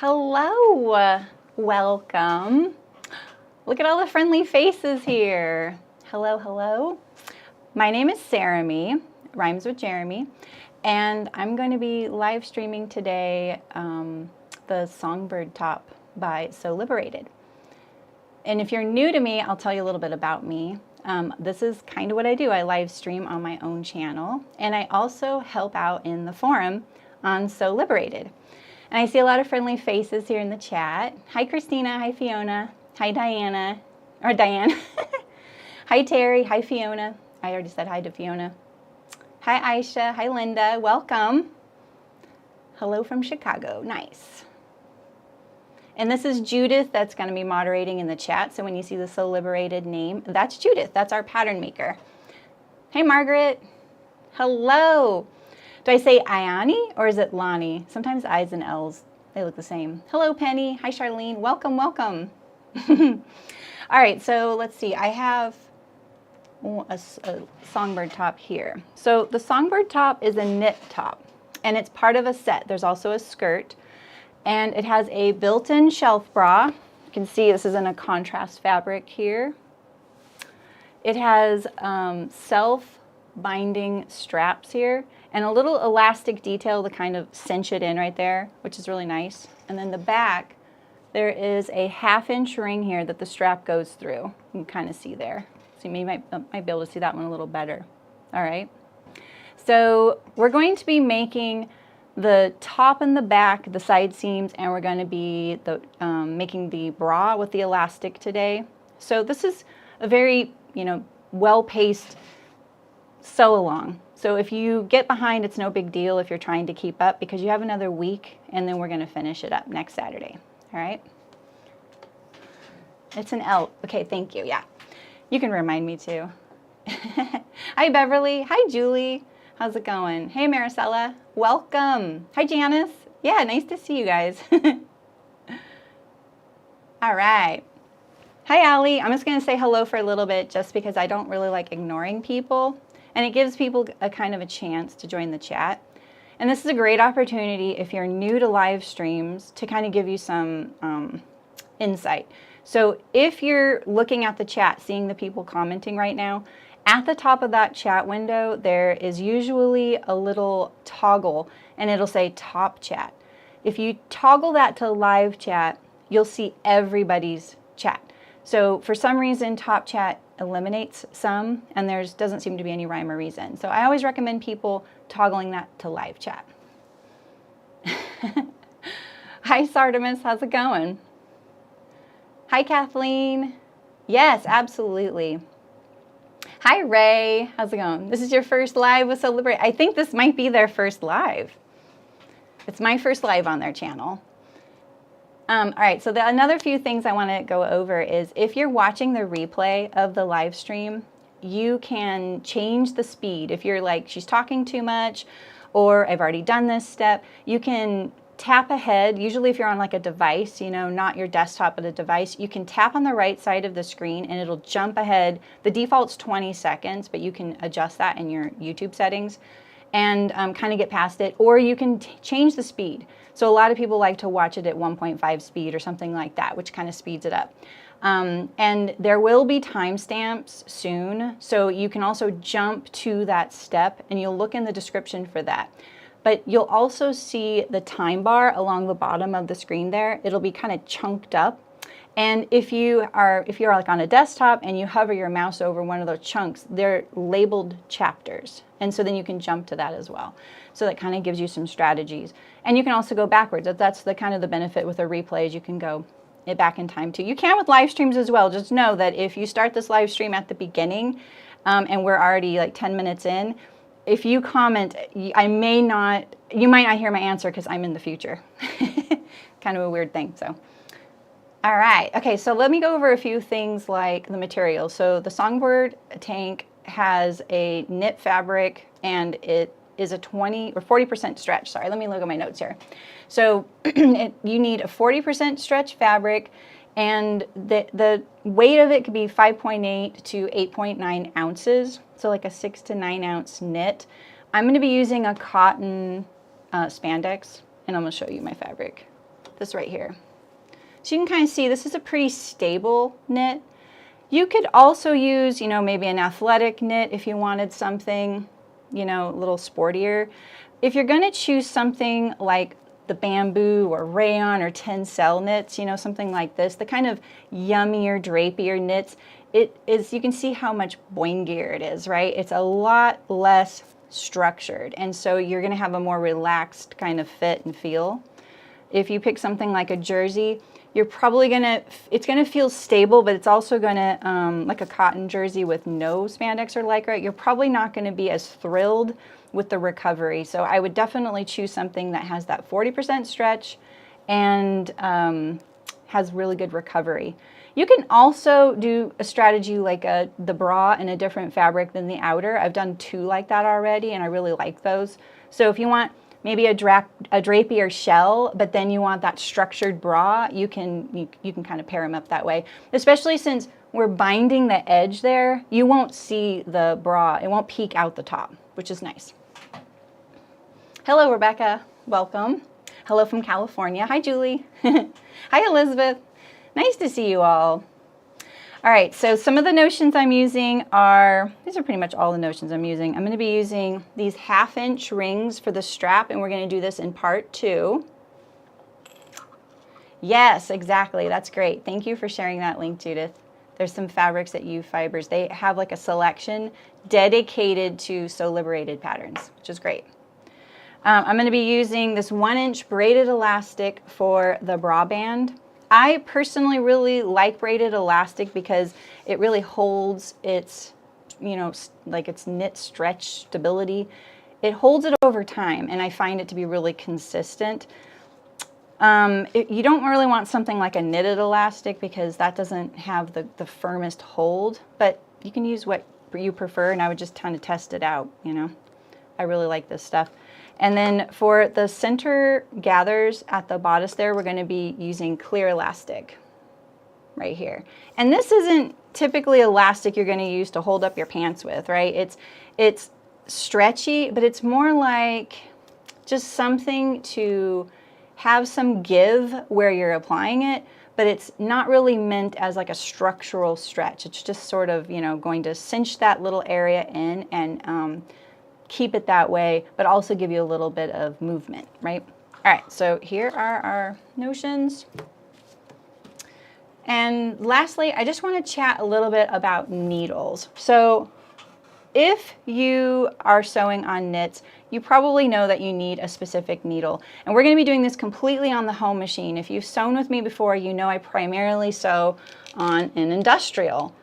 Hello, welcome. Look at all the friendly faces here. Hello, hello. My name is Saremy, rhymes with Jeremy, and I'm going to be live streaming today the Songbird Top by Sew Liberated. And if you're new to me, I'll tell you a little bit about me. This is kind of what I do. I live stream on my own channel, and I also help out in the forum on Sew Liberated. And I see a lot of friendly faces here in the chat. Hi, Christina. Hi, Fiona. Hi, Diana. Or Diane. Hi, Terry. Hi, Fiona. I already said hi to Fiona. Hi, Aisha. Hi, Linda. Welcome. Hello from Chicago. Nice. And this is Judith that's going to be moderating in the chat. So when you see the Sew Liberated name, that's Judith. That's our pattern maker. Hey, Margaret. Hello. Do I say Ayani or is it Lonnie? Sometimes I's and L's, they look the same. Hello, Penny. Hi, Charlene. Welcome, welcome. All right, so let's see. I have a Songbird top here. So the Songbird top is a knit top, and it's part of a set. There's also a skirt, and it has a built-in shelf bra. You can see this is in a contrast fabric here. It has self-binding straps here, and a little elastic detail to kind of cinch it in right there, which is really nice. And then the back, there is a 1/2 inch ring here that the strap goes through. You can kind of see there. So you might be able to see that one a little better. All right. So we're going to be making the top and the back, the side seams, and we're going to be making the bra with the elastic today. So this is a very, well-paced sew along. So if you get behind, it's no big deal if you're trying to keep up, because you have another week and then we're going to finish it up next Saturday. All right. It's an L. Okay, thank you. Yeah. You can remind me too. Hi, Beverly. Hi, Julie. How's it going? Hey, Maricela. Welcome. Hi, Janice. Yeah, nice to see you guys. All right. Hi, Allie. I'm just going to say hello for a little bit just because I don't really like ignoring people. And it gives people a kind of a chance to join the chat. And this is a great opportunity if you're new to live streams to kind of give you some insight. So if you're looking at the chat, seeing the people commenting right now, at the top of that chat window, there is usually a little toggle and it'll say top chat. If you toggle that to live chat, you'll see everybody's chat. So for some reason, top chat eliminates some, and there doesn't seem to be any rhyme or reason. So I always recommend people toggling that to live chat. Hi, Sardimus. How's it going? Hi, Kathleen. Yes, absolutely. Hi, Ray. How's it going? This is your first live with Sew Liberated. I think this might be their first live. It's my first live on their channel. All right, so another few things I want to go over is if you're watching the replay of the live stream, you can change the speed. If you're like, she's talking too much, or I've already done this step, you can tap ahead. Usually if you're on like a device, not your desktop, but a device, you can tap on the right side of the screen and it'll jump ahead. The default's 20 seconds, but you can adjust that in your YouTube settings and kind of get past it, or you can change the speed. So a lot of people like to watch it at 1.5 speed or something like that, which kind of speeds it up. And there will be timestamps soon, so you can also jump to that step, and you'll look in the description for that. But you'll also see the time bar along the bottom of the screen there. It'll be kind of chunked up. And if you're like on a desktop and you hover your mouse over one of those chunks, they're labeled chapters. And so then you can jump to that as well. So that kind of gives you some strategies. And you can also go backwards. That's the kind of the benefit with a replay is you can go back in time too. You can with live streams as well. Just know that if you start this live stream at the beginning and we're already like 10 minutes in, if you comment, you might not hear my answer because I'm in the future. Kind of a weird thing, so. All right, okay, so let me go over a few things like the material. So the Songbird Tank has a knit fabric and it is a 20 or 40% stretch. Sorry, let me look at my notes here. So you need a 40% stretch fabric, and the weight of it could be 5.8 to 8.9 ounces. So like a 6 to 9 ounce knit. I'm going to be using a cotton spandex, and I'm going to show you my fabric. this right here. So you can kind of see this is a pretty stable knit. You could also use, you know, maybe an athletic knit if you wanted something, you know, a little sportier. If you're going to choose something like the bamboo or rayon or tencel knits, you know, something like this, the kind of yummier, drapier knits, it is, you can see how much boingier it is, right? It's a lot less structured, and so you're going to have a more relaxed kind of fit and feel. If you pick something like a jersey, you're probably it's gonna feel stable, but it's also gonna, like a cotton jersey with no spandex or lycra, you're probably not gonna be as thrilled with the recovery. So I would definitely choose something that has that 40% stretch and has really good recovery. You can also do a strategy like the bra in a different fabric than the outer. I've done 2 like that already, and I really like those. So if you want maybe a drapier shell, but then you want that structured bra, you can kind of pair them up that way. Especially since we're binding the edge there, you won't see the bra. It won't peek out the top, which is nice. Hello, Rebecca. Welcome. Hello from California. Hi, Julie. Hi, Elizabeth. Nice to see you all. All right, so some of the notions I'm using are, these are pretty much all the notions I'm using. I'm going to be using these 1/2" rings for the strap, and we're going to do this in part 2. Yes, exactly. That's great. Thank you for sharing that link, Judith. There's some fabrics at U Fibers. They have like a selection dedicated to Sew Liberated patterns, which is great. I'm going to be using this 1" braided elastic for the bra band. I personally really like braided elastic because it really holds its, you know, like its knit stretch stability. It holds it over time, and I find it to be really consistent. You don't really want something like a knitted elastic because that doesn't have the firmest hold, but you can use what you prefer, and I would just kind of test it out, you know. I really like this stuff. And then for the center gathers at the bodice there, we're going to be using clear elastic right here. And this isn't typically elastic you're going to use to hold up your pants with, right? It's stretchy, but it's more like just something to have some give where you're applying it, but it's not really meant as like a structural stretch. It's just sort of, you know, going to cinch that little area in and keep it that way, but also give you a little bit of movement, right? All right, so here are our notions. And lastly, I just want to chat a little bit about needles. So if you are sewing on knits, you probably know that you need a specific needle. And we're going to be doing this completely on the home machine. If you've sewn with me before, you know I primarily sew on an industrial.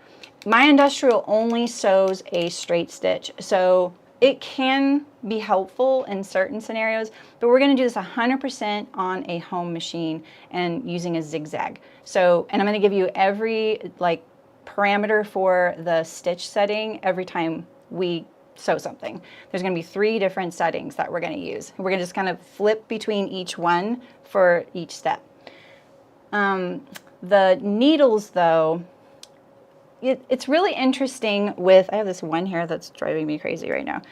My industrial only sews a straight stitch. So it can be helpful in certain scenarios, but we're going to do this 100% on a home machine and using a zigzag. So, and I'm going to give you every like parameter for the stitch setting every time we sew something. There's going to be 3 different settings that we're going to use. We're going to just kind of flip between each one for each step. The needles though, it's really interesting with, I have this one here that's driving me crazy right now.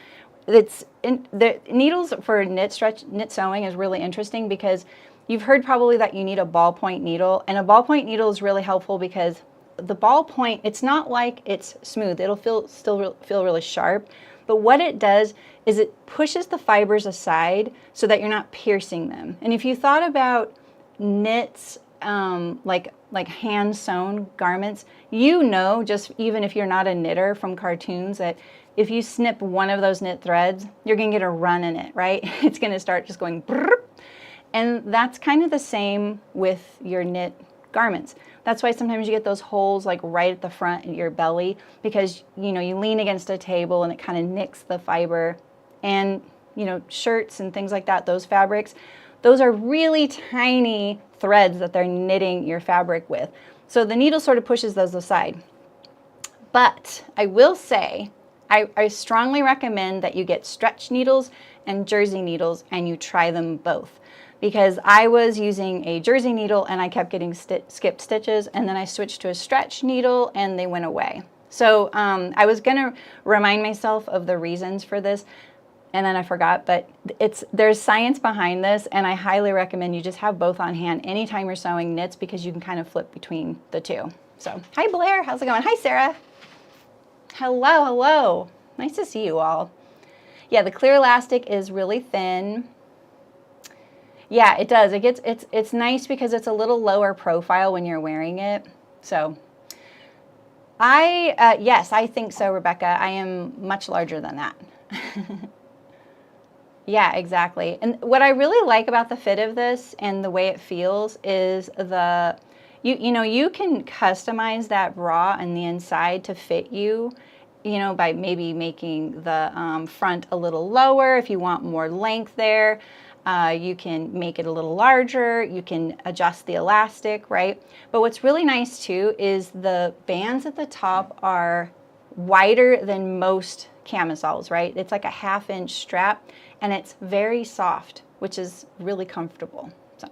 The needles for knit sewing is really interesting because you've heard probably that you need a ballpoint needle, and a ballpoint needle is really helpful because the ballpoint, it's not like it's smooth. It'll still feel really sharp, but what it does is it pushes the fibers aside so that you're not piercing them. And if you thought about knits, like hand sewn garments, you know, just even if you're not a knitter from cartoons, that if you snip one of those knit threads, you're gonna get a run in it, right? It's gonna start just going brrr. And that's kind of the same with your knit garments. That's why sometimes you get those holes like right at the front of your belly, because you know, you lean against a table and it kind of nicks the fiber. And you know, shirts and things like that, those fabrics, those are really tiny threads that they're knitting your fabric with. So the needle sort of pushes those aside. But I will say, I strongly recommend that you get stretch needles and jersey needles and you try them both. Because I was using a jersey needle and I kept getting skipped stitches, and then I switched to a stretch needle and they went away. So I was gonna remind myself of the reasons for this. and then I forgot, but there's science behind this, and I highly recommend you just have both on hand anytime you're sewing knits, because you can kind of flip between the two. So, hi Blair, how's it going? Hi Sarah. Hello, hello. Nice to see you all. Yeah, the clear elastic is really thin. Yeah, it does. It's nice because it's a little lower profile when you're wearing it. So, yes, I think so, Rebecca. I am much larger than that. Yeah, exactly. And what I really like about the fit of this and the way it feels is you know, you can customize that bra on the inside to fit you, you know, by maybe making the front a little lower if you want more length there. You can make it a little larger. You can adjust the elastic, right? But what's really nice too is the bands at the top are wider than most camisoles, right? It's like a 1/2 inch strap, and it's very soft, which is really comfortable. So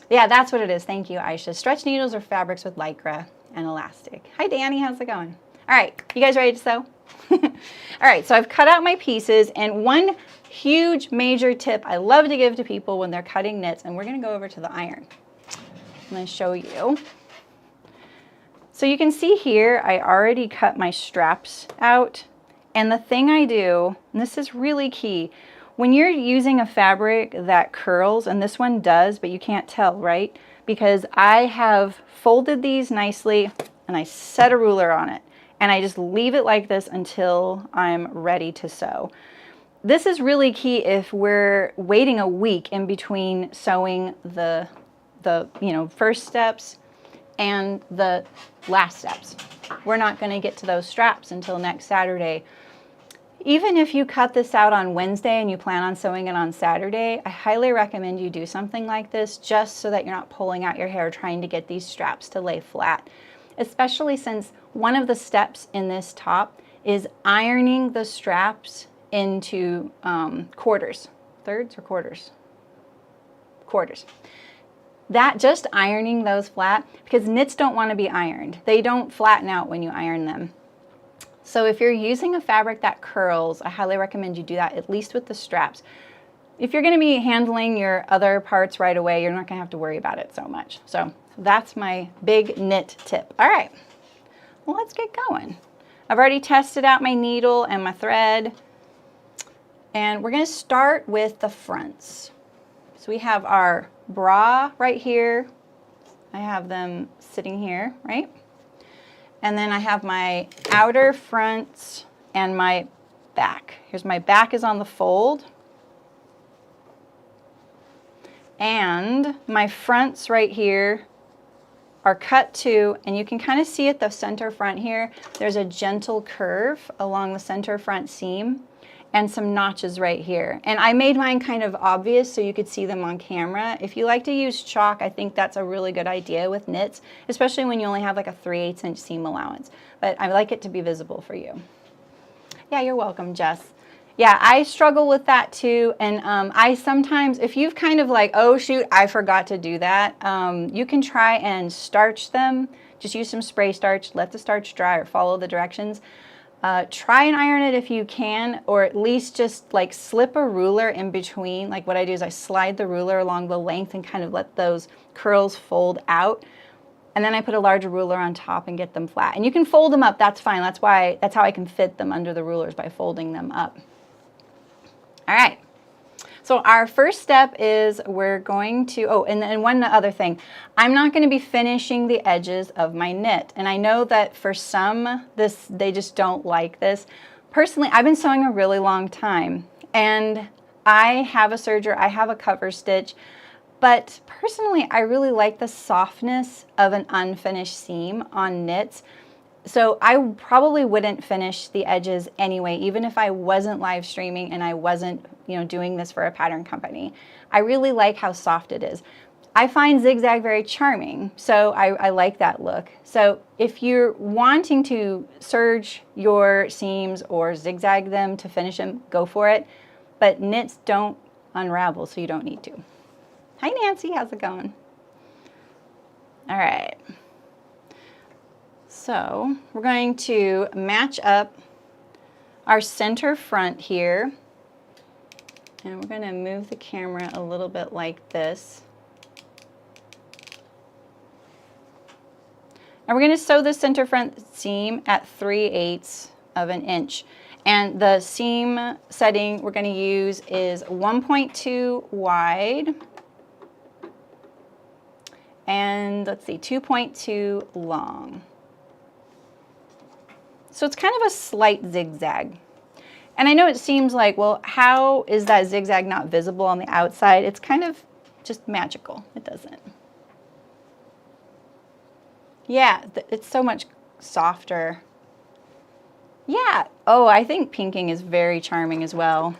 yeah, that's what it is. Thank you, Aisha. Stretch needles or fabrics with Lycra and elastic. Hi, Danny. How's it going? All right. You guys ready to sew? All right. So I've cut out my pieces, and one huge major tip I love to give to people when they're cutting knits, and we're going to go over to the iron. I'm going to show you. So you can see here, I already cut my straps out. And the thing I do, and this is really key, when you're using a fabric that curls, and this one does, but you can't tell, right? Because I have folded these nicely, and I set a ruler on it. And I just leave it like this until I'm ready to sew. This is really key if we're waiting a week in between sewing the first steps and the last steps. We're not going to get to those straps until next Saturday. Even if you cut this out on Wednesday and you plan on sewing it on Saturday, I highly recommend you do something like this just so that you're not pulling out your hair trying to get these straps to lay flat. Especially since one of the steps in this top is ironing the straps into quarters. Thirds or quarters? Quarters. That just ironing those flat, because knits don't want to be ironed. They don't flatten out when you iron them. So if you're using a fabric that curls, I highly recommend you do that, at least with the straps. If you're going to be handling your other parts right away, you're not going to have to worry about it so much. So that's my big knit tip. All right, well, let's get going. I've already tested out my needle and my thread, and we're going to start with the fronts. So we have our bra right here. I have them sitting here, right? And then I have my outer fronts and my back. Here's my back is on the fold. And my fronts right here are cut too, and you can kind of see at the center front here, there's a gentle curve along the center front seam and some notches right here. And I made mine kind of obvious so you could see them on camera. If you like to use chalk, I think that's a really good idea with knits, especially when you only have like a 3/8 inch seam allowance. But I like it to be visible for you. Yeah, you're welcome, Jess. Yeah, I struggle with that too. And I sometimes, if you've kind of like, oh shoot, I forgot to do that, you can try and starch them. Just use some spray starch, let the starch dry, or follow the directions. Try and iron it if you can, or at least just like slip a ruler in between. Like what I do is I slide the ruler along the length and kind of let those curls fold out. And then I put a larger ruler on top and get them flat. And you can fold them up, that's fine. That's how I can fit them under the rulers, by folding them up. All right. So our first step is we're going to, oh, and then one other thing. I'm not going to be finishing the edges of my knit. And I know that for some, they just don't like this. Personally, I've been sewing a really long time, and I have a serger, I have a cover stitch, but personally, I really like the softness of an unfinished seam on knits. So I probably wouldn't finish the edges anyway, even if I wasn't live streaming and I wasn't, doing this for a pattern company. I really like how soft it is. I find zigzag very charming, so I like that look. So if you're wanting to serge your seams or zigzag them to finish them, go for it. But knits don't unravel, so you don't need to. Hi Nancy, how's it going? All right. So we're going to match up our center front here. And we're going to move the camera a little bit like this. And we're going to sew the center front seam at 3/8 of an inch. And the seam setting we're going to use is 1.2 wide. And let's see, 2.2 long. So it's kind of a slight zigzag. And I know it seems like, well, how is that zigzag not visible on the outside? It's kind of just magical. It doesn't. Yeah, it's so much softer. Yeah. Oh, I think pinking is very charming as well.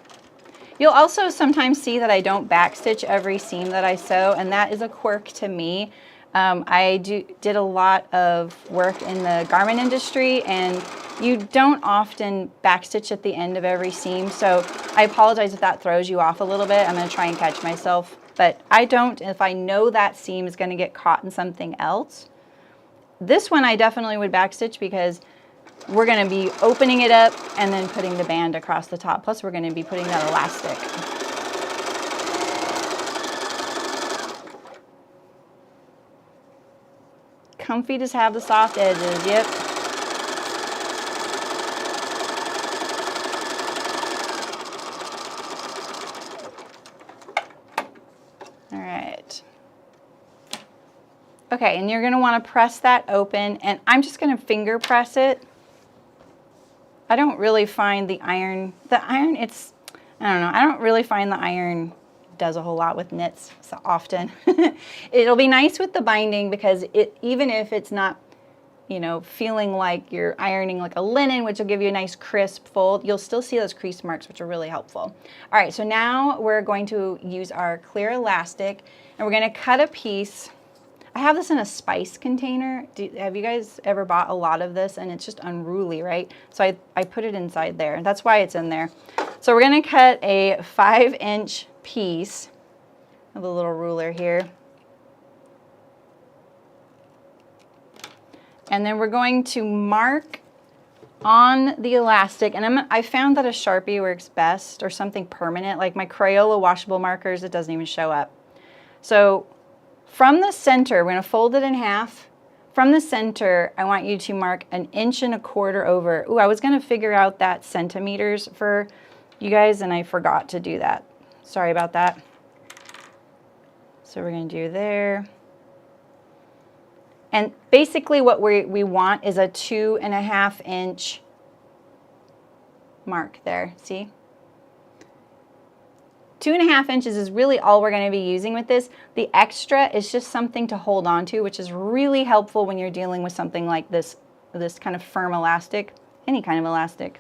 You'll also sometimes see that I don't backstitch every seam that I sew, and that is a quirk to me. I did a lot of work in the garment industry, and you don't often backstitch at the end of every seam, so I apologize if that throws you off a little bit. I'm going to try and catch myself, but I don't if I know that seam is going to get caught in something else. This one I definitely would backstitch because we're going to be opening it up and then putting the band across the top. Plus we're going to be putting that elastic. Comfy to have the soft edges, yep. All right. Okay, and you're going to want to press that open, and I'm just going to finger press it. I don't really find the iron, I don't know, I don't really find the iron does a whole lot with knits so often. It'll be nice with the binding because even if it's not, you know, feeling like you're ironing like a linen, which will give you a nice crisp fold, you'll still see those crease marks, which are really helpful. All right, so now we're going to use our clear elastic, and we're going to cut a piece. I have this in a spice container. Have you guys ever bought a lot of this? And it's just unruly, right? So I put it inside there. That's why it's in there. So we're going to cut a 5-inch piece with a little ruler here. And then we're going to mark on the elastic. And I found that a Sharpie works best, or something permanent. Like my Crayola washable markers, it doesn't even show up. So from the center, we're going to fold it in half. From the center, I want you to mark 1.25 inches over. Ooh, I was going to figure out that centimeters for you guys, and I forgot to do that. Sorry about that. So we're going to do there. And basically what we want is a 2.5 inch mark there. See? 2.5 inches is really all we're going to be using with this. The extra is just something to hold on to, which is really helpful when you're dealing with something like this kind of firm elastic, any kind of elastic.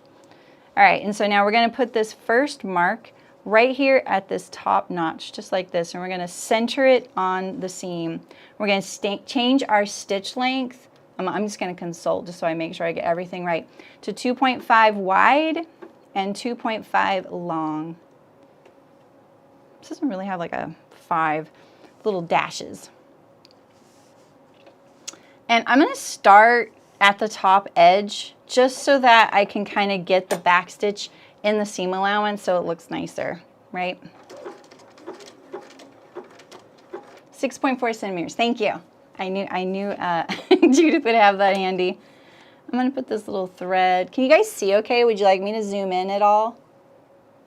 All right, and so now we're going to put this first mark right here at this top notch, just like this, and we're going to center it on the seam. We're going to change our stitch length. I'm just going to consult just so I make sure I get everything right, to 2.5 wide and 2.5 long. This doesn't really have like a 5 little dashes. And I'm going to start at the top edge just so that I can kind of get the back stitch in the seam allowance so it looks nicer, right? 6.4 centimeters. Thank you. I knew Judith would have that handy. I'm going to put this little thread. Can you guys see okay? Would you like me to zoom in at all?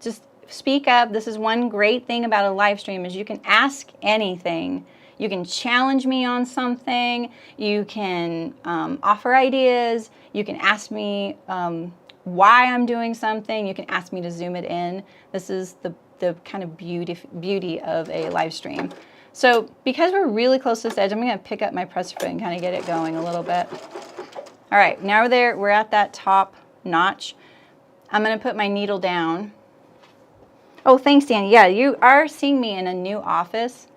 Just speak up. This is one great thing about a live stream is you can ask anything. You can challenge me on something. You can offer ideas. You can ask me why I'm doing something. You can ask me to zoom it in. This is the kind of beauty of a live stream. So because we're really close to this edge, I'm going to pick up my presser foot and kind of get it going a little bit. All right, now we're at that top notch. I'm going to put my needle down. Oh, thanks, Danny. Yeah, you are seeing me in a new office.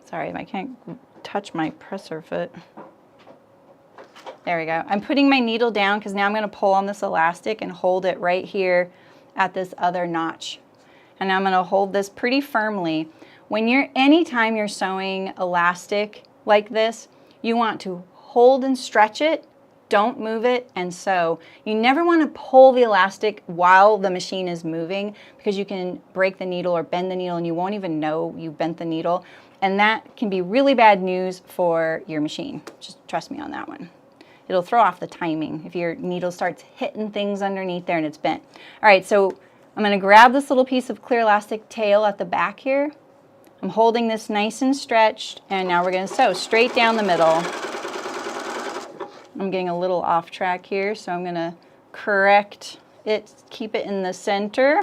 Sorry, I can't touch my presser foot. There we go. I'm putting my needle down because now I'm going to pull on this elastic and hold it right here at this other notch. And now I'm going to hold this pretty firmly. Anytime you're sewing elastic like this, you want to hold and stretch it don't move it and sew. You never want to pull the elastic while the machine is moving because you can break the needle or bend the needle and you won't even know you bent the needle. And that can be really bad news for your machine. Just trust me on that one. It'll throw off the timing if your needle starts hitting things underneath there and it's bent. All right, so I'm going to grab this little piece of clear elastic tail at the back here. I'm holding this nice and stretched, and now we're going to sew straight down the middle. I'm getting a little off track here, so I'm going to correct it, keep it in the center.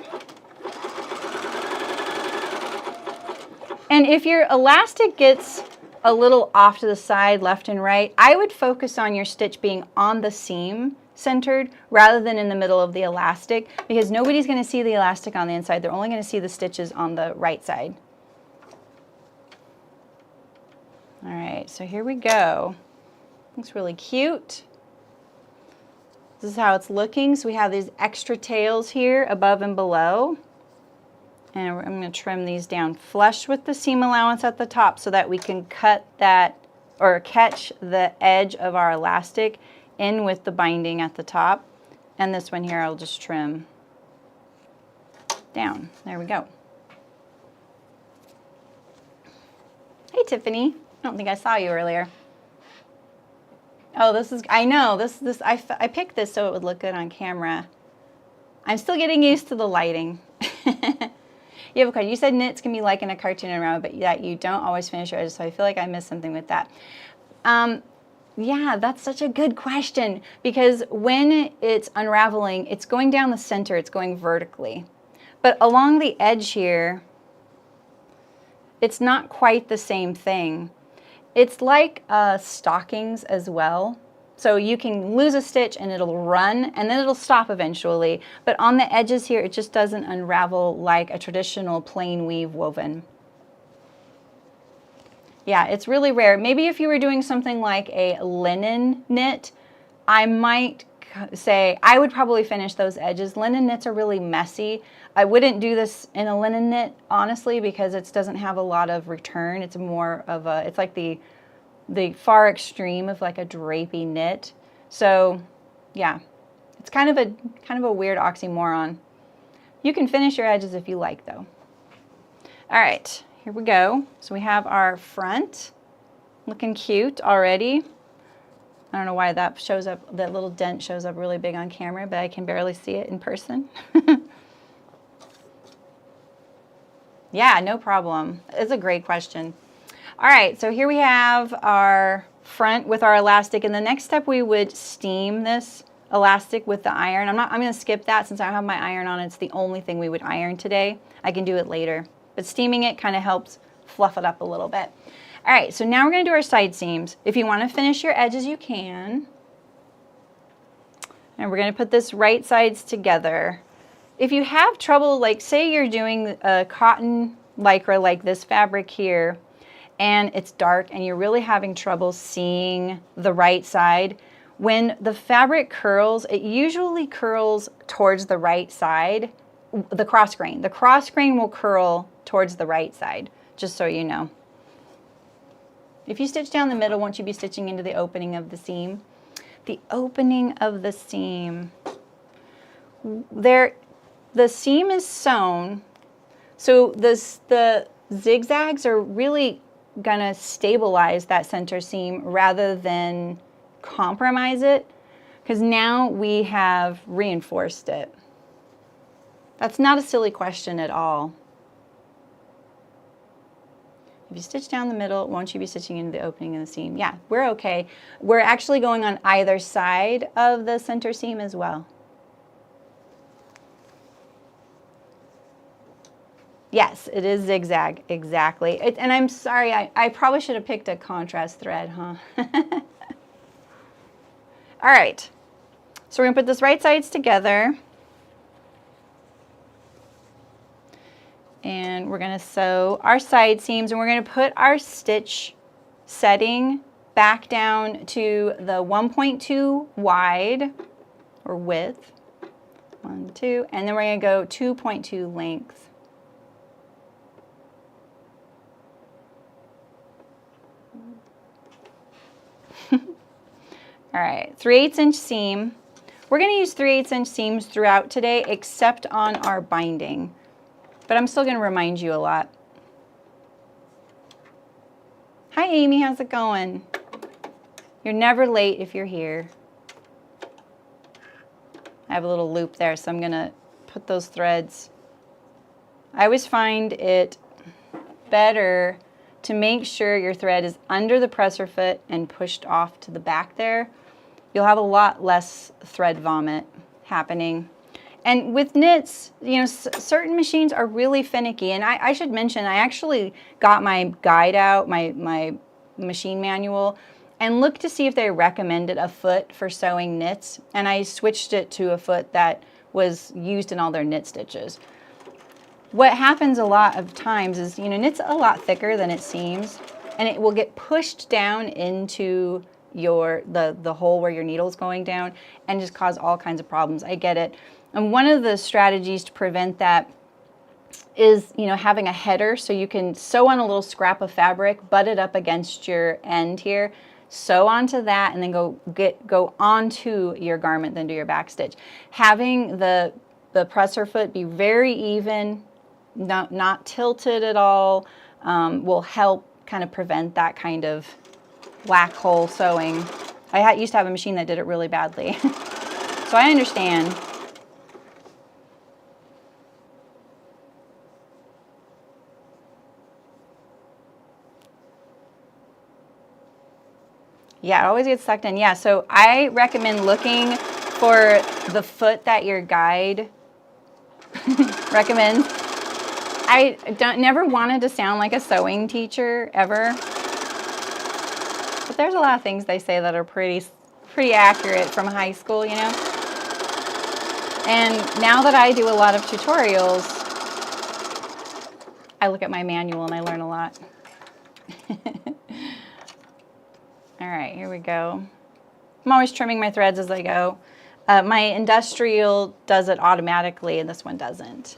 And if your elastic gets a little off to the side, left and right, I would focus on your stitch being on the seam centered rather than in the middle of the elastic, because nobody's going to see the elastic on the inside. They're only going to see the stitches on the right side. All right, so here we go. Looks really cute. This is how it's looking. So we have these extra tails here above and below. And I'm going to trim these down flush with the seam allowance at the top so that we can cut that or catch the edge of our elastic in with the binding at the top. And this one here I'll just trim down. There we go. Hey Tiffany, I don't think I saw you earlier. Oh, this is, I know, I picked this so it would look good on camera. I'm still getting used to the lighting. You have a question. You said knits can be like in a cartoon around, but that you don't always finish your edges, so I feel like I missed something with that. Yeah, that's such a good question, because when it's unraveling, it's going down the center, it's going vertically. But along the edge here, it's not quite the same thing. It's like stockings as well. So you can lose a stitch and it'll run and then it'll stop eventually. But on the edges here, it just doesn't unravel like a traditional plain weave woven. Yeah, it's really rare. Maybe if you were doing something like a linen knit, I might say I would probably finish those edges. Linen knits are really messy. I wouldn't do this in a linen knit, honestly, because it doesn't have a lot of return. It's more of a, it's like the far extreme of like a drapey knit. So yeah, it's kind of a weird oxymoron. You can finish your edges if you like though. All right, here we go. So we have our front looking cute already. I don't know why that shows up, that little dent shows up really big on camera, but I can barely see it in person. Yeah, no problem. It's a great question. All right, so here we have our front with our elastic, and the next step we would steam this elastic with the iron. I'm going to skip that since I don't have my iron on. It's the only thing we would iron today. I can do it later, but steaming it kind of helps fluff it up a little bit. All right, so now we're going to do our side seams. If you want to finish your edges, you can. And we're going to put this right sides together. If you have trouble, like say you're doing a cotton lycra like this fabric here, and it's dark and you're really having trouble seeing the right side, when the fabric curls, it usually curls towards the right side, the cross grain. The cross grain will curl towards the right side, just so you know. If you stitch down the middle, won't you be stitching into the opening of the seam? The opening of the seam. The seam is sewn, so the zigzags are really gonna stabilize that center seam rather than compromise it, because now we have reinforced it. That's not a silly question at all. If you stitch down the middle, won't you be stitching into the opening of the seam? Yeah, we're okay. We're actually going on either side of the center seam as well. Yes, it is zigzag, exactly. And I'm sorry, I probably should have picked a contrast thread, huh? All right, so we're gonna put this right sides together. And we're gonna sew our side seams, and we're gonna put our stitch setting back down to the 1.2 wide, or width, 1, 2, and then we're gonna go 2.2 length. All right, 3/8 inch seam. We're gonna use 3/8 inch seams throughout today, except on our binding. But I'm still gonna remind you a lot. Hi Amy, how's it going? You're never late if you're here. I have a little loop there, so I'm gonna put those threads. I always find it better to make sure your thread is under the presser foot and pushed off to the back there. You'll have a lot less thread vomit happening. And with knits, you know, certain machines are really finicky. And I should mention, I actually got my guide out, my machine manual, and looked to see if they recommended a foot for sewing knits. And I switched it to a foot that was used in all their knit stitches. What happens a lot of times is, you know, knit's a lot thicker than it seems, and it will get pushed down into the hole where your needle's going down and just cause all kinds of problems. I get it. And one of the strategies to prevent that is, you know, having a header so you can sew on a little scrap of fabric, butt it up against your end here, sew onto that, and then go onto your garment, then do your back stitch. Having the presser foot be very even, not tilted at all, will help kind of prevent that kind of black hole sewing. I used to have a machine that did it really badly. So I understand. Yeah, it always gets sucked in. Yeah, so I recommend looking for the foot that your guide recommends. I never wanted to sound like a sewing teacher ever, but there's a lot of things they say that are pretty accurate from high school, you know. And now that I do a lot of tutorials, I look at my manual and I learn a lot. All right, here we go. I'm always trimming my threads as I go. My industrial does it automatically, and this one doesn't.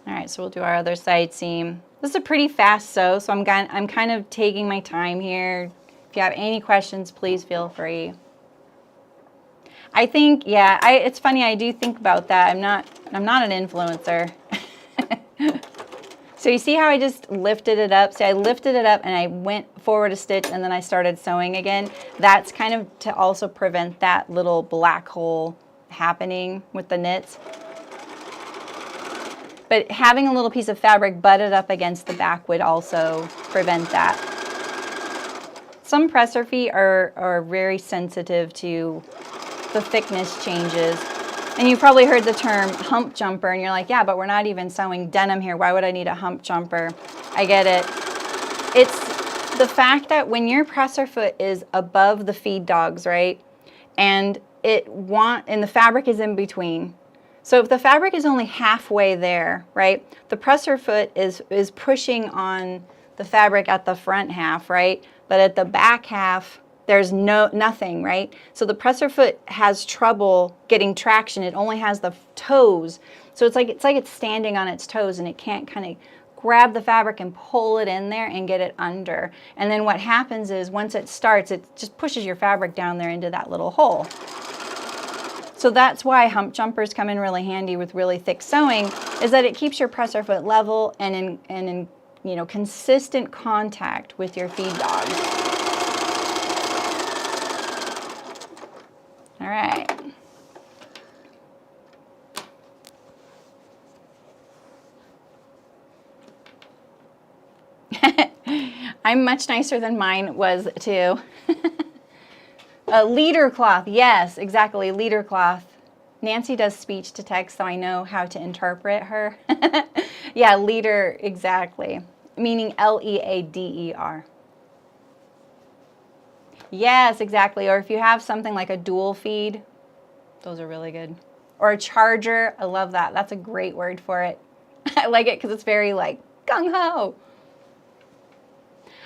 All right, so we'll do our other side seam. This is a pretty fast sew, so I'm kind of taking my time here. If you have any questions, please feel free. I think, yeah, it's funny, I do think about that. I'm not an influencer. So you see how I just lifted it up? See, I lifted it up and I went forward a stitch and then I started sewing again. That's kind of to also prevent that little black hole happening with the knits. But having a little piece of fabric butted up against the back would also prevent that. Some presser feet are very sensitive to the thickness changes. And you've probably heard the term hump jumper, and you're like, yeah, but we're not even sewing denim here. Why would I need a hump jumper? I get it. It's the fact that when your presser foot is above the feed dogs, right, and the fabric is in between. So if the fabric is only halfway there, right, the presser foot is pushing on the fabric at the front half, right, but at the back half, there's nothing, right? So the presser foot has trouble getting traction. It only has the toes. So it's like it's standing on its toes and it can't kind of grab the fabric and pull it in there and get it under. And then what happens is once it starts, it just pushes your fabric down there into that little hole. So that's why hump jumpers come in really handy with really thick sewing, is that it keeps your presser foot level and in you know, consistent contact with your feed dogs. All right. I'm much nicer than mine was too. A leader cloth, yes, exactly, leader cloth. Nancy does speech to text, so I know how to interpret her. Yeah, leader, exactly, meaning L-E-A-D-E-R. Yes, exactly. Or if you have something like a dual feed, those are really good. Or a charger, I love that. That's a great word for it. I like it because it's very like gung-ho.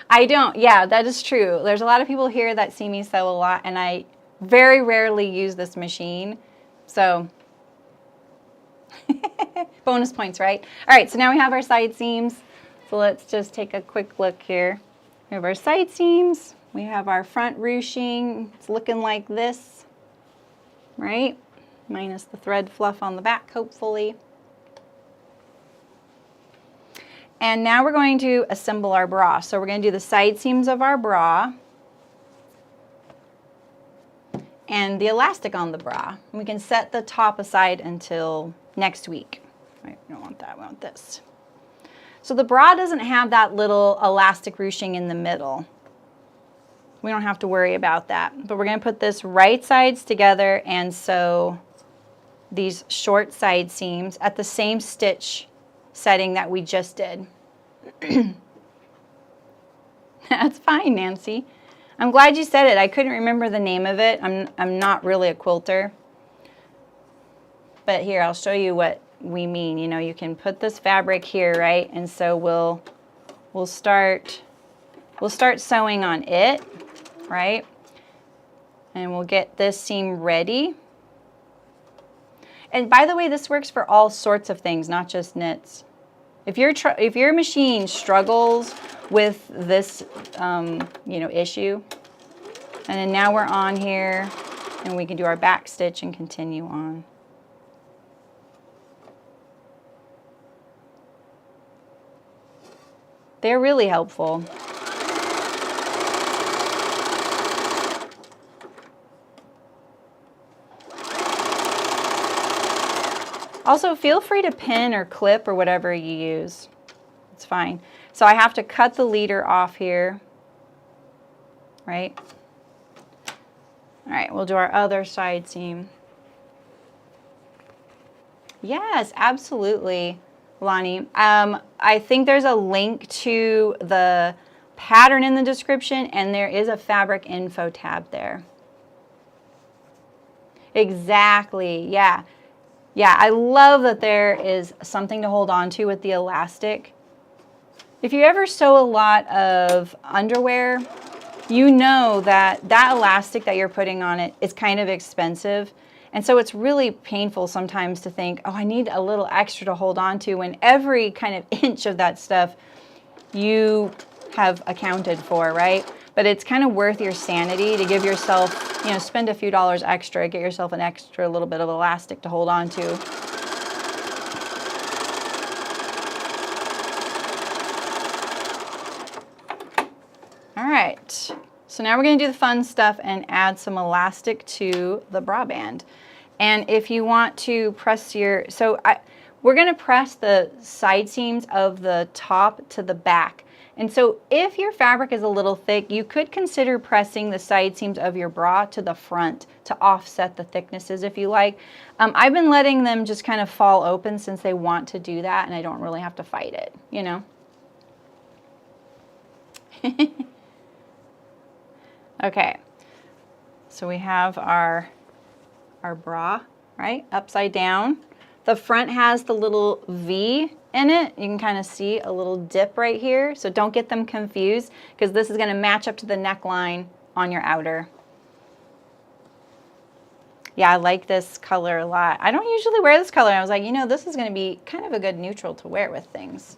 I don't, yeah, that is true. There's a lot of people here that see me sew a lot, and I very rarely use this machine. So, bonus points, right? All right, so now we have our side seams. So let's just take a quick look here. We have our side seams. We have our front ruching. It's looking like this, right? Minus the thread fluff on the back, hopefully. And now we're going to assemble our bra. So we're going to do the side seams of our bra and the elastic on the bra. And we can set the top aside until next week. Right, we don't want that, we want this. So the bra doesn't have that little elastic ruching in the middle. We don't have to worry about that. But we're going to put this right sides together and sew these short side seams at the same stitch setting that we just did. That's fine, Nancy. I'm glad you said it. I couldn't remember the name of it. I'm not really a quilter. But here, I'll show you what we mean. You know, you can put this fabric here, right? And so we'll start sewing on it, right? And we'll get this seam ready. And by the way, this works for all sorts of things, not just knits. If your machine struggles with this, you know, issue, and then now we're on here, and we can do our back stitch and continue on. They're really helpful. Also, feel free to pin or clip or whatever you use. It's fine. So I have to cut the leader off here, right? All right, we'll do our other side seam. Yes, absolutely, Lonnie. I think there's a link to the pattern in the description, and there is a fabric info tab there. Exactly, yeah. Yeah, I love that there is something to hold on to with the elastic. If you ever sew a lot of underwear, you know that that elastic that you're putting on it is kind of expensive. And so it's really painful sometimes to think, oh, I need a little extra to hold on to, when every kind of inch of that stuff you have accounted for, right? But it's kind of worth your sanity to give yourself, you know, spend a few dollars extra, get yourself an extra little bit of elastic to hold on to. All right, so now we're going to do the fun stuff and add some elastic to the bra band. And if you want to press your, we're going to press the side seams of the top to the back. And so if your fabric is a little thick, you could consider pressing the side seams of your bra to the front to offset the thicknesses if you like. I've been letting them just kind of fall open since they want to do that, and I don't really have to fight it, you know? Okay, so we have our bra, right, upside down. The front has the little V in it. You can kind of see a little dip right here, so don't get them confused, because this is going to match up to the neckline on your outer. Yeah, I like this color a lot. I don't usually wear this color. I was like, you know, this is going to be kind of a good neutral to wear with things.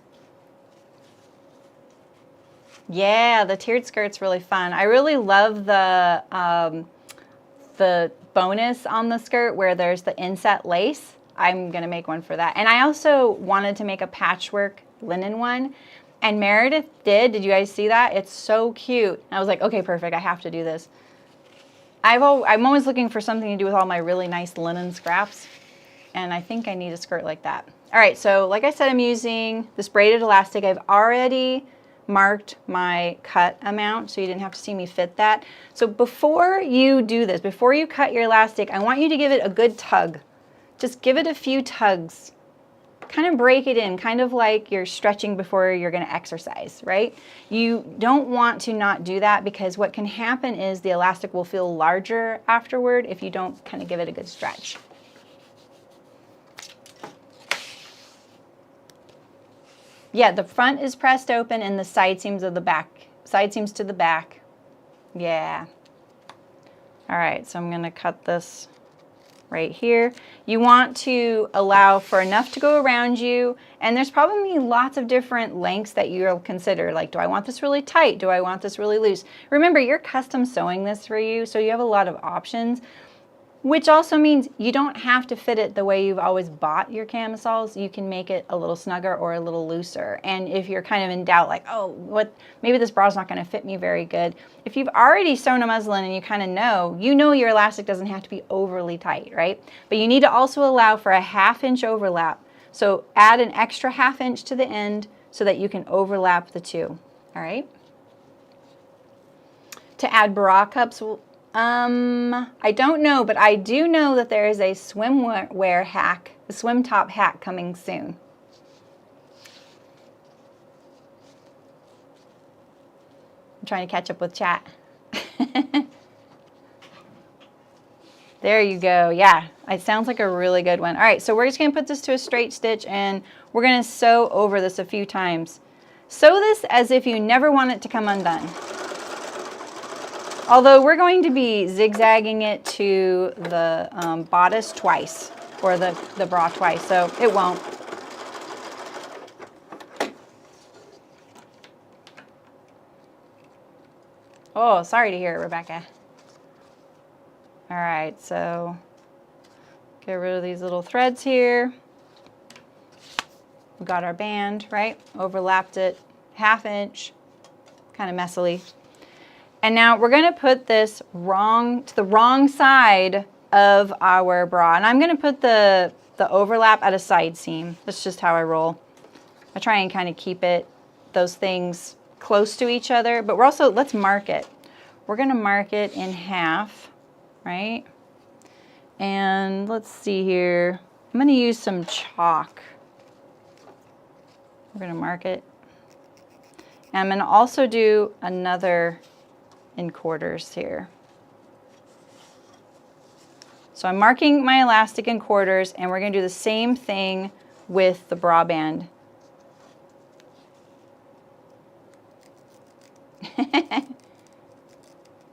Yeah, the tiered skirt's really fun. I really love the bonus on the skirt where there's the inset lace. I'm going to make one for that. And I also wanted to make a patchwork linen one. And Meredith did. Did you guys see that? It's so cute. And I was like, okay, perfect. I have to do this. I'm always looking for something to do with all my really nice linen scraps. And I think I need a skirt like that. All right, so like I said, I'm using this braided elastic. I've already marked my cut amount, so you didn't have to see me fit that. So before you do this, before you cut your elastic, I want you to give it a good tug. Just give it a few tugs. Kind of break it in, kind of like you're stretching before you're going to exercise, right? You don't want to not do that, because what can happen is the elastic will feel larger afterward if you don't kind of give it a good stretch. Yeah, the front is pressed open and the side seams of the back, side seams to the back. Yeah. All right, so I'm going to cut this right here. You want to allow for enough to go around you, and there's probably lots of different lengths that you'll consider. Like, do I want this really tight? Do I want this really loose? Remember, you're custom sewing this for you, so you have a lot of options, which also means you don't have to fit it the way you've always bought your camisoles. You can make it a little snugger or a little looser. And if you're kind of in doubt, like, oh, maybe this bra's not going to fit me very good. If you've already sewn a muslin and you kind of know, your elastic doesn't have to be overly tight, right? But you need to also allow for a 1/2 inch overlap. So add an extra 1/2 inch to the end so that you can overlap the two, all right? To add bra cups, I don't know, but I do know that there is a swimwear hack, a swim top hack coming soon. I'm trying to catch up with chat. There you go. Yeah, it sounds like a really good one. All right, so we're just going to put this to a straight stitch, and we're going to sew over this a few times. Sew this as if you never want it to come undone. Although we're going to be zigzagging it to the bodice twice, or the bra twice, so it won't. Oh, sorry to hear it, Rebecca. All right, so get rid of these little threads here. We got our band, right? Overlapped it 1/2 inch, kind of messily. And now we're going to put this to the wrong side of our bra. And I'm going to put the overlap at a side seam. That's just how I roll. I try and kind of keep those things close to each other. But let's mark it. We're going to mark it in 1/2, right? And let's see here. I'm going to use some chalk. We're going to mark it. And I'm going to also do another in quarters here. So I'm marking my elastic in quarters, and we're going to do the same thing with the bra band.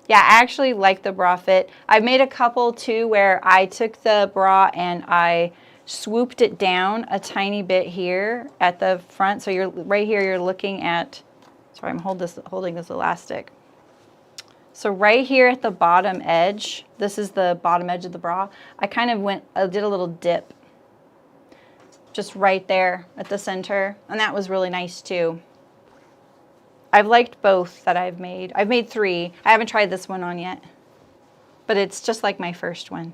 Yeah, I actually like the bra fit. I've made a couple too where I took the bra and I swooped it down a tiny bit here at the front. So right here you're looking at, sorry, I'm holding this elastic. So right here at the bottom edge, this is the bottom edge of the bra, I kind of did a little dip just right there at the center, and that was really nice too. I've liked both that I've made. I've made 3. I haven't tried this one on yet, but it's just like my first one.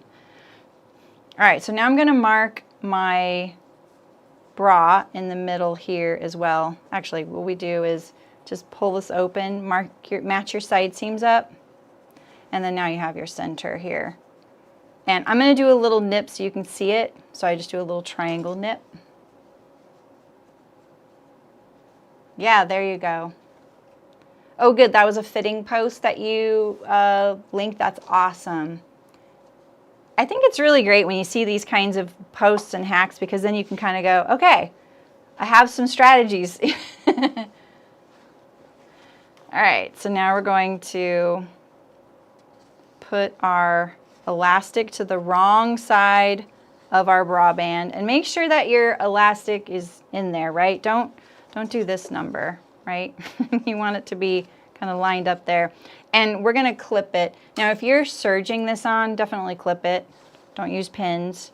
All right, so now I'm gonna mark my bra in the middle here as well. Actually, what we do is just pull this open, match your side seams up, and then now you have your center here. And I'm going to do a little nip so you can see it. So I just do a little triangle nip. Yeah, there you go. Oh, good. That was a fitting post that you linked. That's awesome. I think it's really great when you see these kinds of posts and hacks, because then you can kind of go, okay, I have some strategies. All right, so now we're going to put our elastic to the wrong side of our bra band, and make sure that your elastic is in there, right? Don't do this number, right? You want it to be kind of lined up there. And we're gonna clip it. Now, if you're serging this on, definitely clip it. Don't use pins.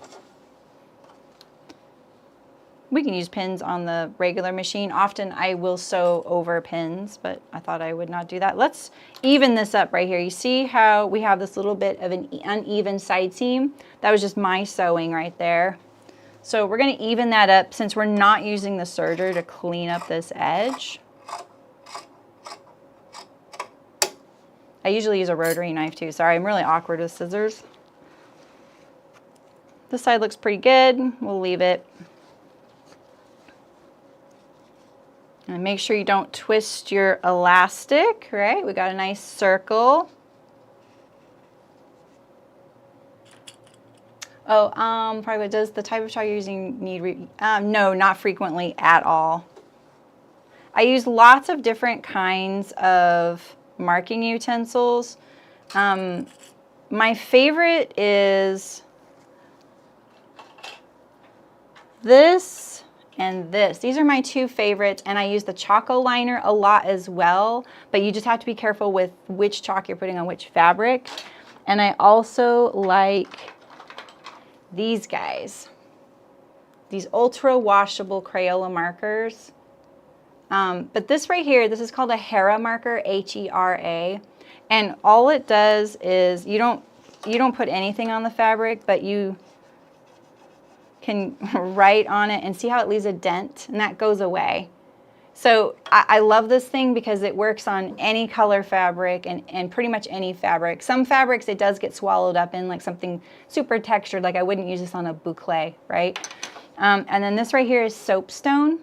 We can use pins on the regular machine. Often I will sew over pins, but I thought I would not do that. Let's even this up right here. You see how we have this little bit of an uneven side seam? That was just my sewing right there. So we're going to even that up since we're not using the serger to clean up this edge. I usually use a rotary knife too. Sorry, I'm really awkward with scissors. This side looks pretty good. We'll leave it. And make sure you don't twist your elastic, right? We got a nice circle. Oh, probably does the type of shawl you're using need, no, not frequently at all. I use lots of different kinds of marking utensils. My favorite is, This and this. These are my two favorites, and I use the Choco liner a lot as well, but you just have to be careful with which chalk you're putting on which fabric. And I also like these guys. These ultra washable Crayola markers. But this right here, this is called a Hera marker, H-E-R-A. And all it does is you don't put anything on the fabric, but you can write on it and see how it leaves a dent, and that goes away. So I love this thing because it works on any color fabric and pretty much any fabric. Some fabrics it does get swallowed up in, like something super textured, like I wouldn't use this on a boucle, right? And then this right here is soapstone.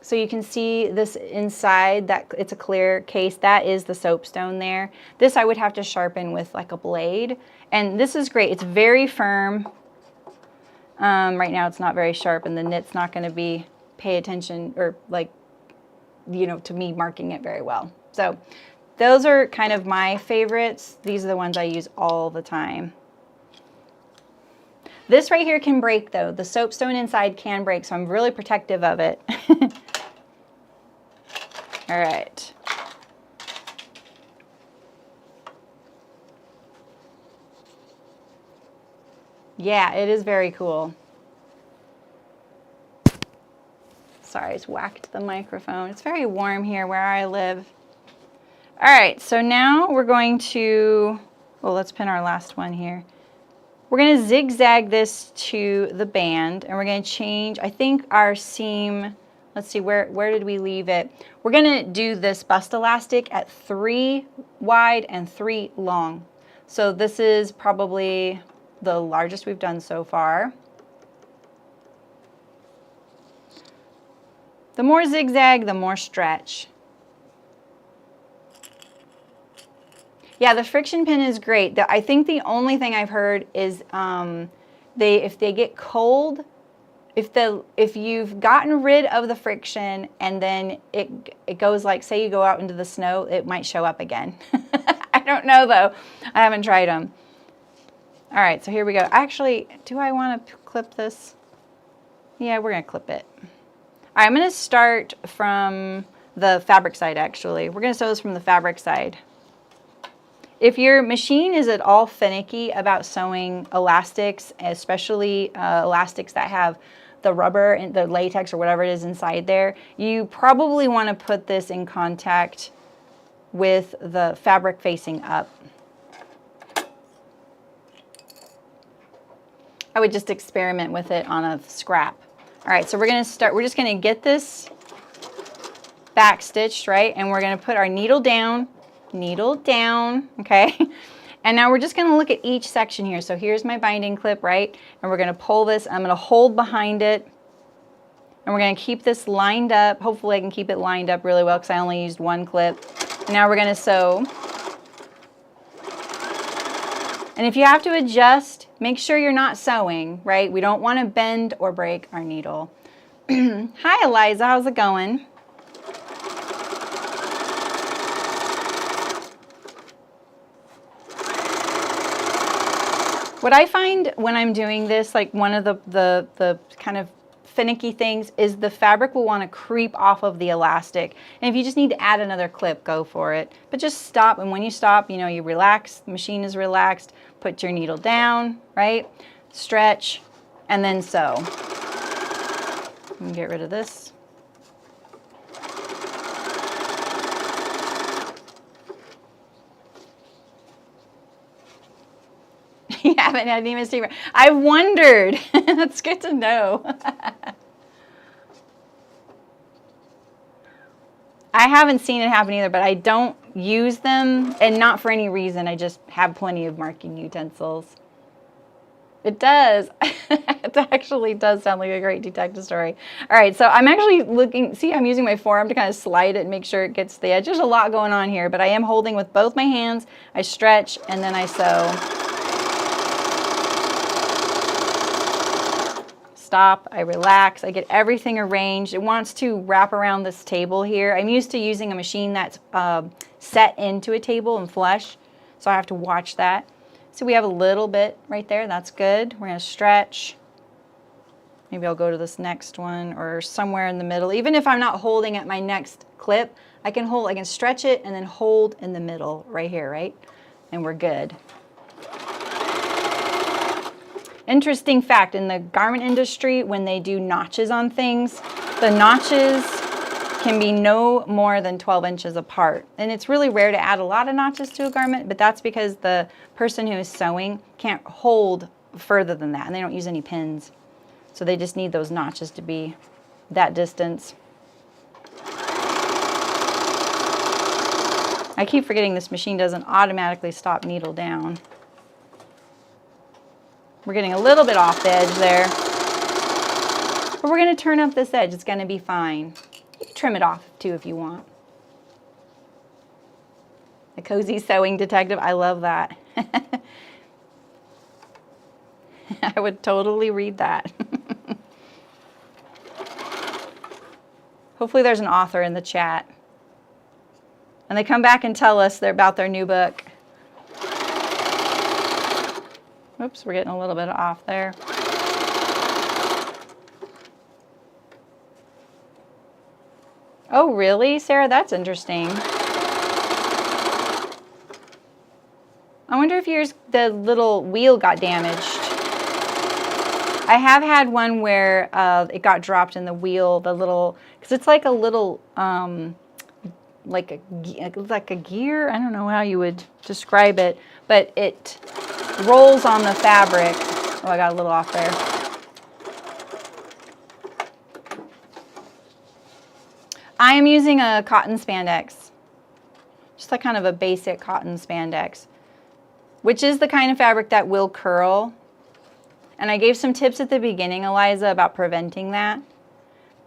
So you can see this inside, that it's a clear case. That is the soapstone there. This I would have to sharpen with like a blade. And this is great. It's very firm. Right now it's not very sharp, and the knit's not going to pay attention or like, you know, to me marking it very well. So those are kind of my favorites. These are the ones I use all the time. This right here can break though. The soapstone inside can break, so I'm really protective of it. All right. Yeah, it is very cool. Sorry, I just whacked the microphone. It's very warm here where I live. All right, so now we're going to, well, let's pin our last one here. We're going to zigzag this to the band, and we're going to change, I think, our seam. Let's see, where did we leave it? We're going to do this bust elastic at 3 wide and 3 long. So this is probably the largest we've done so far. The more zigzag, the more stretch. Yeah, the friction pin is great. I think the only thing I've heard is if they get cold, if you've gotten rid of the friction and then it goes, like, say you go out into the snow, it might show up again. I don't know though. I haven't tried them. All right, so here we go. Actually, do I want to clip this? Yeah, we're going to clip it. All right, I'm going to start from the fabric side, actually. We're going to sew this from the fabric side. If your machine is at all finicky about sewing elastics, especially elastics that have the rubber and the latex or whatever it is inside there, you probably want to put this in contact with the fabric facing up. I would just experiment with it on a scrap. All right, so we're going to start, we're just going to get this back stitched, right? And we're going to put our needle down, okay? And now we're just going to look at each section here. So here's my binding clip, right? And we're going to pull this, I'm going to hold behind it, and we're going to keep this lined up. Hopefully I can keep it lined up really well because I only used one clip. And now we're going to sew. And if you have to adjust, make sure you're not sewing, right? We don't want to bend or break our needle. Hi, Eliza, how's it going? What I find when I'm doing this, like one of the kind of finicky things is the fabric will want to creep off of the elastic. And if you just need to add another clip, go for it. But just stop, and when you stop, you know, you relax, the machine is relaxed, put your needle down, right? Stretch, and then sew. Let me get rid of this. You haven't had any mistake. I wondered. That's good to know. I haven't seen it happen either, but I don't use them, and not for any reason. I just have plenty of marking utensils. It does. It actually does sound like a great detective story. All right, so I'm actually looking, see, I'm using my forearm to kind of slide it and make sure it gets the edge. There's a lot going on here, but I am holding with both my hands. I stretch, and then I sew. Stop, I relax, I get everything arranged. It wants to wrap around this table here. I'm used to using a machine that's set into a table and flush, so I have to watch that. So we have a little bit right there, that's good. We're gonna stretch. Maybe I'll go to this next one or somewhere in the middle. Even if I'm not holding at my next clip, I can stretch it and then hold in the middle right here, right? And we're good. Interesting fact, in the garment industry, when they do notches on things, the notches can be no more than 12 inches apart. And it's really rare to add a lot of notches to a garment, but that's because the person who is sewing can't hold further than that, and they don't use any pins. So they just need those notches to be that distance. I keep forgetting this machine doesn't automatically stop needle down. We're getting a little bit off the edge there. But we're going to turn up this edge. It's going to be fine. You can trim it off too if you want. The cozy sewing detective. I love that. I would totally read that. Hopefully there's an author in the chat. And they come back and tell us they're about their new book. Oops, we're getting a little bit off there. Oh, really, Sarah? That's interesting. I wonder if yours, the little wheel got damaged. I have had one where it got dropped in the wheel, the little, because it's like a little, like a gear. I don't know how you would describe it, but it rolls on the fabric. Oh, I got a little off there. I am using a cotton spandex, just like kind of a basic cotton spandex, which is the kind of fabric that will curl. And I gave some tips at the beginning, Eliza, about preventing that.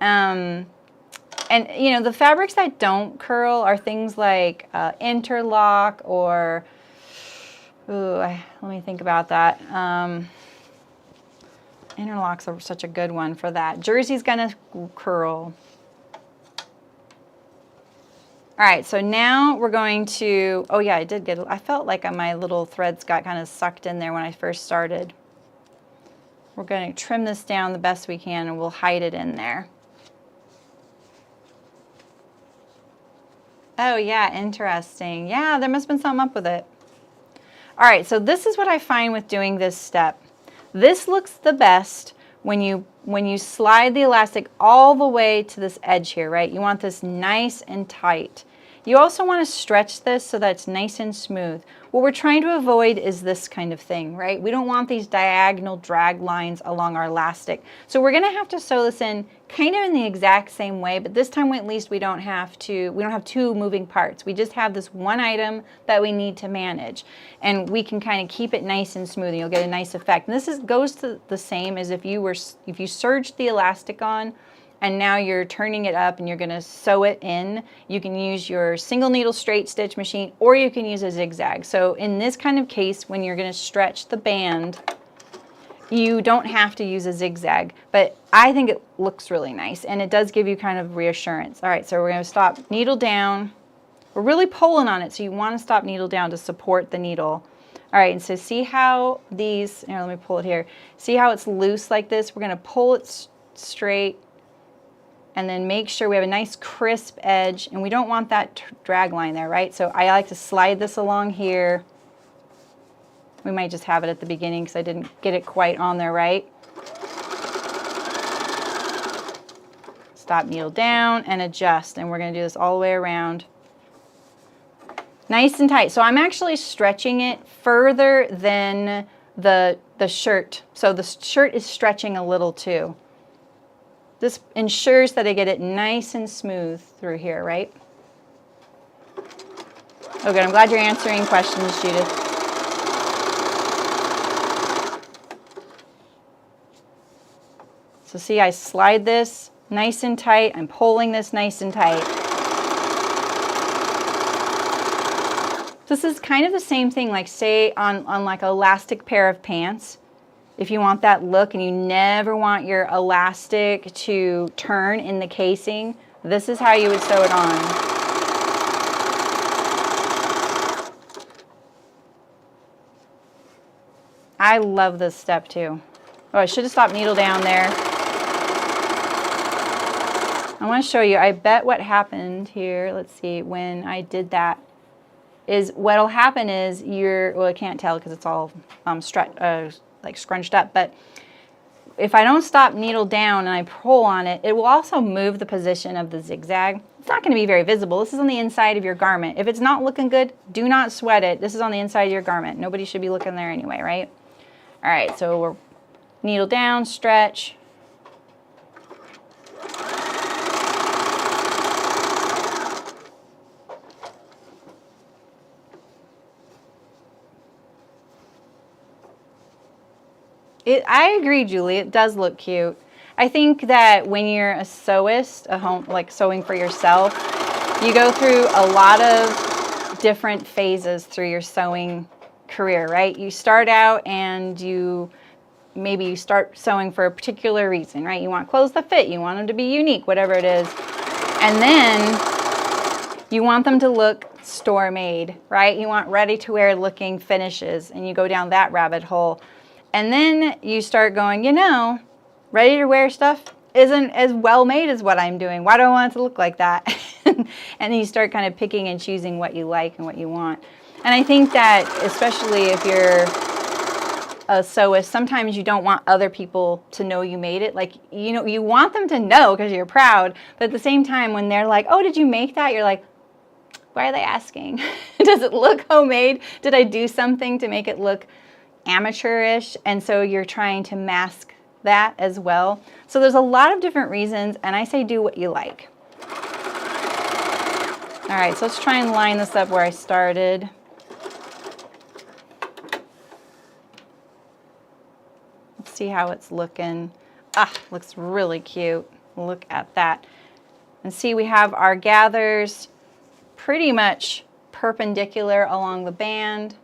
And, you know, the fabrics that don't curl are things like interlock or, let me think about that. Interlocks are such a good one for that. Jersey's gonna curl. All right, so now we're going to, oh yeah, I felt like my little threads got kind of sucked in there when I first started. We're going to trim this down the best we can and we'll hide it in there. Oh yeah, interesting. Yeah, there must have been something up with it. All right, so this is what I find with doing this step. This looks the best when you slide the elastic all the way to this edge here, right? You want this nice and tight. You also want to stretch this so that it's nice and smooth. What we're trying to avoid is this kind of thing, right? We don't want these diagonal drag lines along our elastic. So we're going to have to sew this in kind of in the exact same way, but this time at least we don't have two moving parts. We just have this one item that we need to manage, and we can kind of keep it nice and smooth and you'll get a nice effect. And this goes to the same as if you surged the elastic on and now you're turning it up and you're going to sew it in. You can use your single needle straight stitch machine or you can use a zigzag. So in this kind of case, when you're going to stretch the band, you don't have to use a zigzag, but I think it looks really nice and it does give you kind of reassurance. All right, so we're going to stop needle down. We're really pulling on it, so you want to stop needle down to support the needle. All right, and so see how these, here, let me pull it here. See how it's loose like this? We're going to pull it straight and then make sure we have a nice crisp edge, and we don't want that drag line there, right? So I like to slide this along here. We might just have it at the beginning because I didn't get it quite on there right. Stop, needle down, and adjust, and we're going to do this all the way around. Nice and tight. So I'm actually stretching it further than the shirt. So the shirt is stretching a little too. This ensures that I get it nice and smooth through here, right? Oh, good. I'm glad you're answering questions, Judith. So see, I slide this nice and tight. I'm pulling this nice and tight. This is kind of the same thing, like say on like an elastic pair of pants. If you want that look and you never want your elastic to turn in the casing, this is how you would sew it on. I love this step too. Oh, I should have stopped needle down there. I want to show you, I bet what happened here, let's see, when I did that, is what'll happen is well, I can't tell because it's all like scrunched up, but if I don't stop needle down and I pull on it, it will also move the position of the zigzag. It's not going to be very visible. This is on the inside of your garment. If it's not looking good, do not sweat it. This is on the inside of your garment. Nobody should be looking there anyway, right? All right, so we're needle down, stretch. I agree, Julie. It does look cute. I think that when you're a sewist, like sewing for yourself, you go through a lot of different phases through your sewing career, right? You start out and maybe you start sewing for a particular reason, right? You want clothes that fit, you want them to be unique, whatever it is. And then you want them to look store-made, right? You want ready-to-wear looking finishes, and you go down that rabbit hole. And then you start going, ready-to-wear stuff isn't as well made as what I'm doing. Why do I want it to look like that? And then you start kind of picking and choosing what you like and what you want. And I think that especially if you're a sewist, sometimes you don't want other people to know you made it. Like, you want them to know because you're proud. But at the same time, when they're like, oh, did you make that? You're like, why are they asking? Does it look homemade? Did I do something to make it look amateurish? And so you're trying to mask that as well. So there's a lot of different reasons, and I say do what you like. All right, so let's try and line this up where I started. Let's see how it's looking. Looks really cute. Look at that. And see, we have our gathers pretty much perpendicular along the band.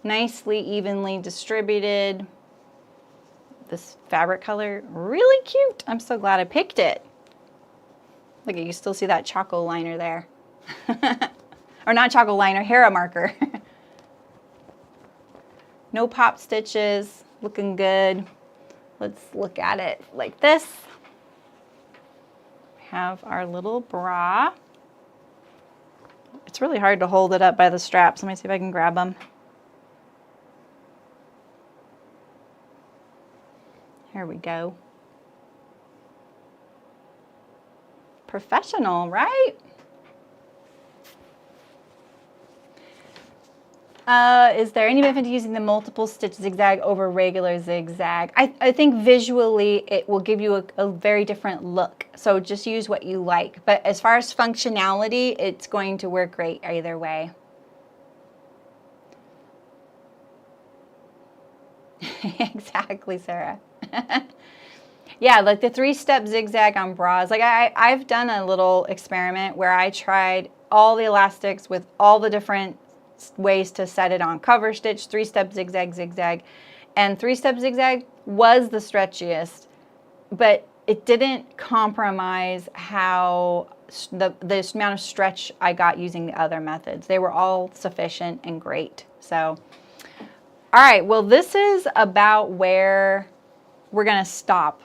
Nicely, evenly distributed. This fabric color, really cute. I'm so glad I picked it. Look, you still see that choco liner there. Or not choco liner, Hera marker. No pop stitches, looking good. Let's look at it like this. Have our little bra. It's really hard to hold it up by the straps. Let me see if I can grab them. Here we go. Professional, right? Is there any benefit to using the multiple stitch zigzag over regular zigzag? I think visually it will give you a very different look. So just use what you like. But as far as functionality, it's going to work great either way. Exactly, Sarah. Yeah, like the 3-step zigzag on bras. Like I've done a little experiment where I tried all the elastics with all the different ways to set it on. Cover stitch, 3-step zigzag, zigzag. And 3-step zigzag was the stretchiest, but it didn't compromise how the amount of stretch I got using the other methods. They were all sufficient and great. So, all right, well, this is about where we're going to stop.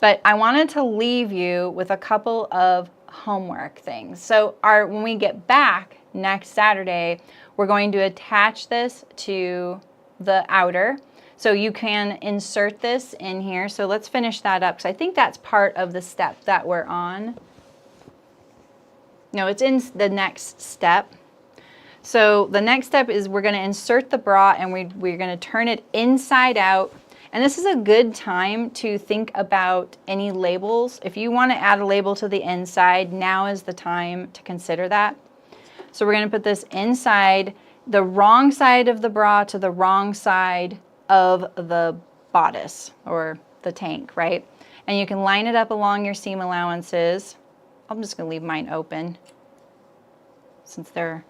But I wanted to leave you with a couple of homework things. So when we get back next Saturday, we're going to attach this to the outer. So you can insert this in here. So let's finish that up because I think that's part of the step that we're on. No, it's in the next step. So the next step is we're going to insert the bra and we're going to turn it inside out. And this is a good time to think about any labels. If you want to add a label to the inside, now is the time to consider that. So we're going to put this inside, the wrong side of the bra to the wrong side of the bodice or the tank, right? And you can line it up along your seam allowances. I'm just going to leave mine open since they're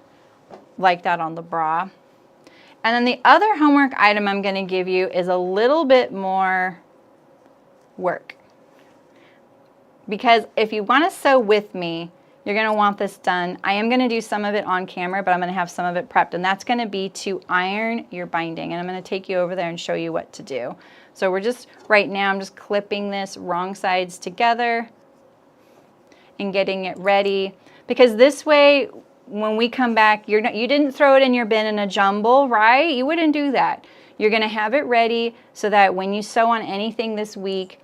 like that on the bra. And then the other homework item I'm going to give you is a little bit more work. Because if you want to sew with me, you're going to want this done. I am going to do some of it on camera, but I'm going to have some of it prepped. And that's going to be to iron your binding. And I'm going to take you over there and show you what to do. So we're just, right now, I'm just clipping this wrong sides together. and getting it ready. Because this way, when we come back, you didn't throw it in your bin in a jumble, right? You wouldn't do that. You're going to have it ready so that when you sew on anything this week,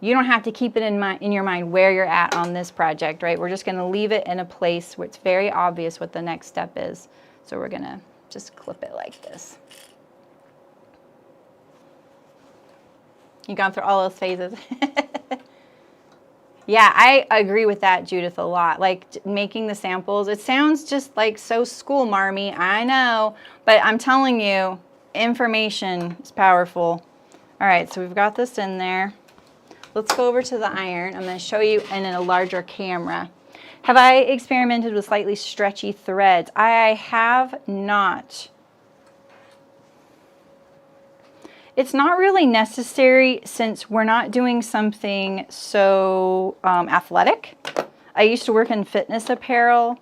you don't have to keep it in your mind where you're at on this project, right? We're just going to leave it in a place where it's very obvious what the next step is. So we're going to just clip it like this. You've gone through all those phases. Yeah, I agree with that, Judith, a lot. Like making the samples, it sounds just like so school marmy, I know, but I'm telling you, information is powerful. All right, so we've got this in there. Let's go over to the iron. I'm going to show you in a larger camera. Have I experimented with slightly stretchy threads? I have not. It's not really necessary since we're not doing something so athletic. I used to work in fitness apparel,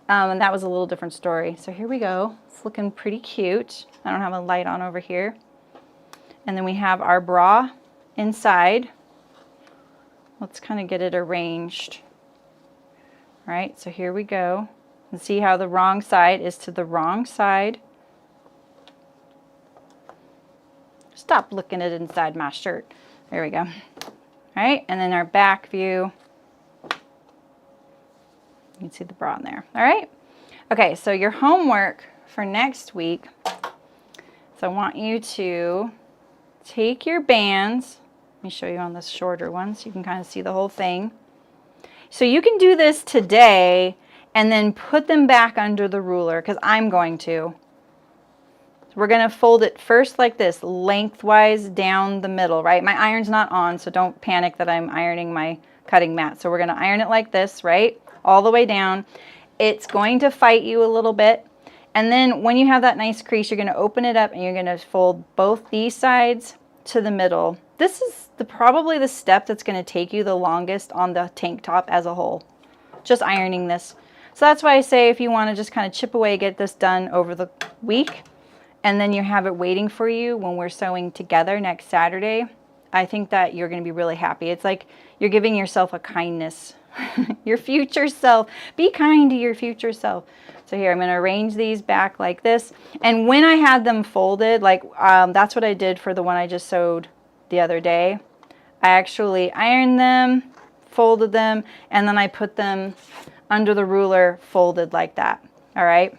and that was a little different story. So here we go. It's looking pretty cute. I don't have a light on over here. And then we have our bra inside. Let's kind of get it arranged. All right, so here we go. And see how the wrong side is to the wrong side. Stop looking at inside my shirt. There we go. All right, and then our back view. You can see the bra in there. All right. Okay, so your homework for next week. So I want you to take your bands. Let me show you on this shorter one so you can kind of see the whole thing. So you can do this today and then put them back under the ruler because I'm going to. We're going to fold it first like this, lengthwise down the middle, right? My iron's not on, so don't panic that I'm ironing my cutting mat. So we're going to iron it like this, right? All the way down. It's going to fight you a little bit. And then when you have that nice crease, you're going to open it up and you're going to fold both these sides to the middle. This is probably the step that's going to take you the longest on the tank top as a whole. Just ironing this. So that's why I say if you want to just kind of chip away, get this done over the week, and then you have it waiting for you when we're sewing together next Saturday, I think that you're going to be really happy. It's like you're giving yourself a kindness. Your future self. Be kind to your future self. So here, I'm going to arrange these back like this. And when I had them folded, like that's what I did for the one I just sewed the other day. I actually ironed them, folded them, and then I put them under the ruler folded like that. All right.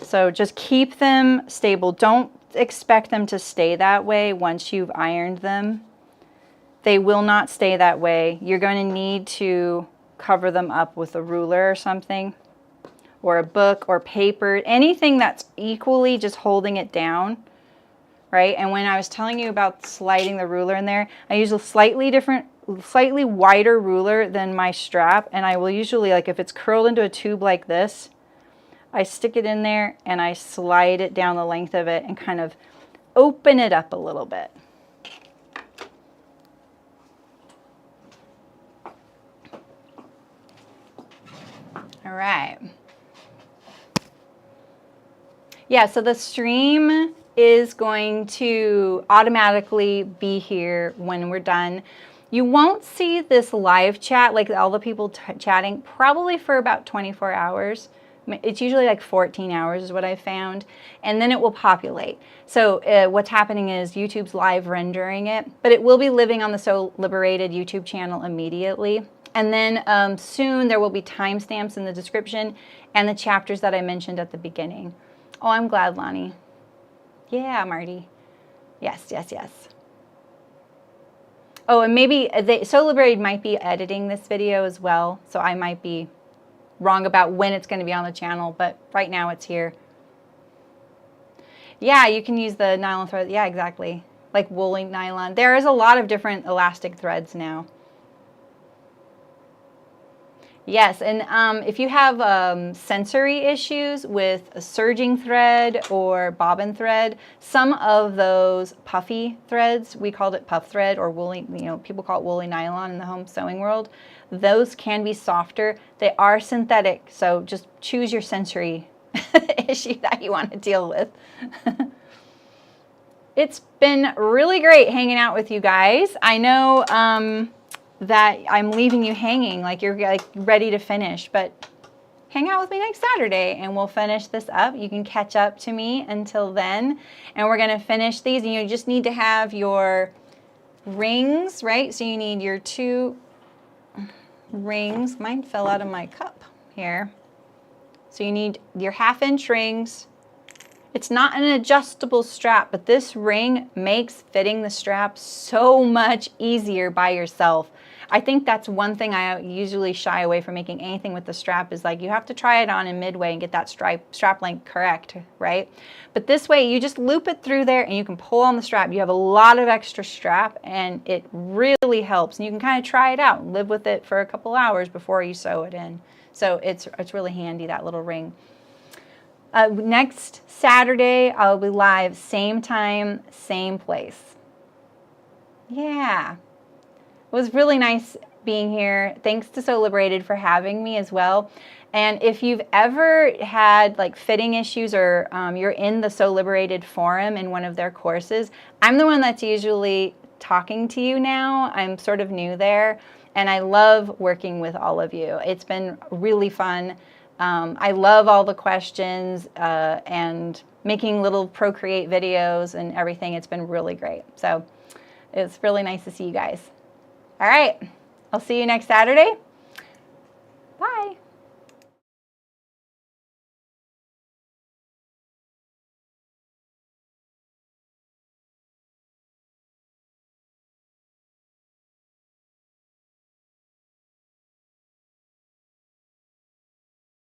So just keep them stable. Don't expect them to stay that way once you've ironed them. They will not stay that way. You're going to need to cover them up with a ruler or something, or a book or paper, anything that's equally just holding it down, right? And when I was telling you about sliding the ruler in there, I use a slightly wider ruler than my strap, and I will usually, like if it's curled into a tube like this, I stick it in there and I slide it down the length of it and kind of open it up a little bit. All right. Yeah, so the stream is going to automatically be here when we're done. You won't see this live chat, like all the people chatting, probably for about 24 hours. It's usually like 14 hours is what I found, and then it will populate. So what's happening is YouTube's live rendering it, but it will be living on the Sew Liberated YouTube channel immediately. And then soon there will be timestamps in the description and the chapters that I mentioned at the beginning. Oh, I'm glad, Lonnie. Yeah, Marty. Yes, yes, yes. Oh, and maybe Sew Liberated might be editing this video as well, so I might be wrong about when it's going to be on the channel, but right now it's here. Yeah, you can use the nylon thread. Yeah, exactly. Like woolly nylon. There is a lot of different elastic threads now. Yes, and if you have sensory issues with a serging thread or bobbin thread, some of those puffy threads, we called it puff thread or woolly, people call it woolly nylon in the home sewing world, those can be softer. They are synthetic, so just choose your sensory issue that you want to deal with. It's been really great hanging out with you guys. I know that I'm leaving you hanging like you're like ready to finish, but hang out with me next Saturday and we'll finish this up. You can catch up to me until then, and we're going to finish these, and you just need to have your rings, right? So you need your 2 rings. Mine fell out of my cup here. So you need your 1/2-inch rings. It's not an adjustable strap, but this ring makes fitting the strap so much easier by yourself. I think that's one thing I usually shy away from making anything with the strap, is like you have to try it on in midway and get that strap length correct, right? But this way you just loop it through there and you can pull on the strap. You have a lot of extra strap and it really helps. And you can kind of try it out and live with it for a couple hours before you sew it in. So it's really handy, that little ring. Next Saturday, I'll be live, same time, same place. Yeah. It was really nice being here. Thanks to Sew Liberated for having me as well. And if you've ever had like fitting issues, or you're in the Sew Liberated forum in one of their courses, I'm the one that's usually talking to you now. I'm sort of new there, and I love working with all of you. It's been really fun. I love all the questions and making little Procreate videos and everything. It's been really great. So it's really nice to see you guys. All right, I'll see you next Saturday. Bye.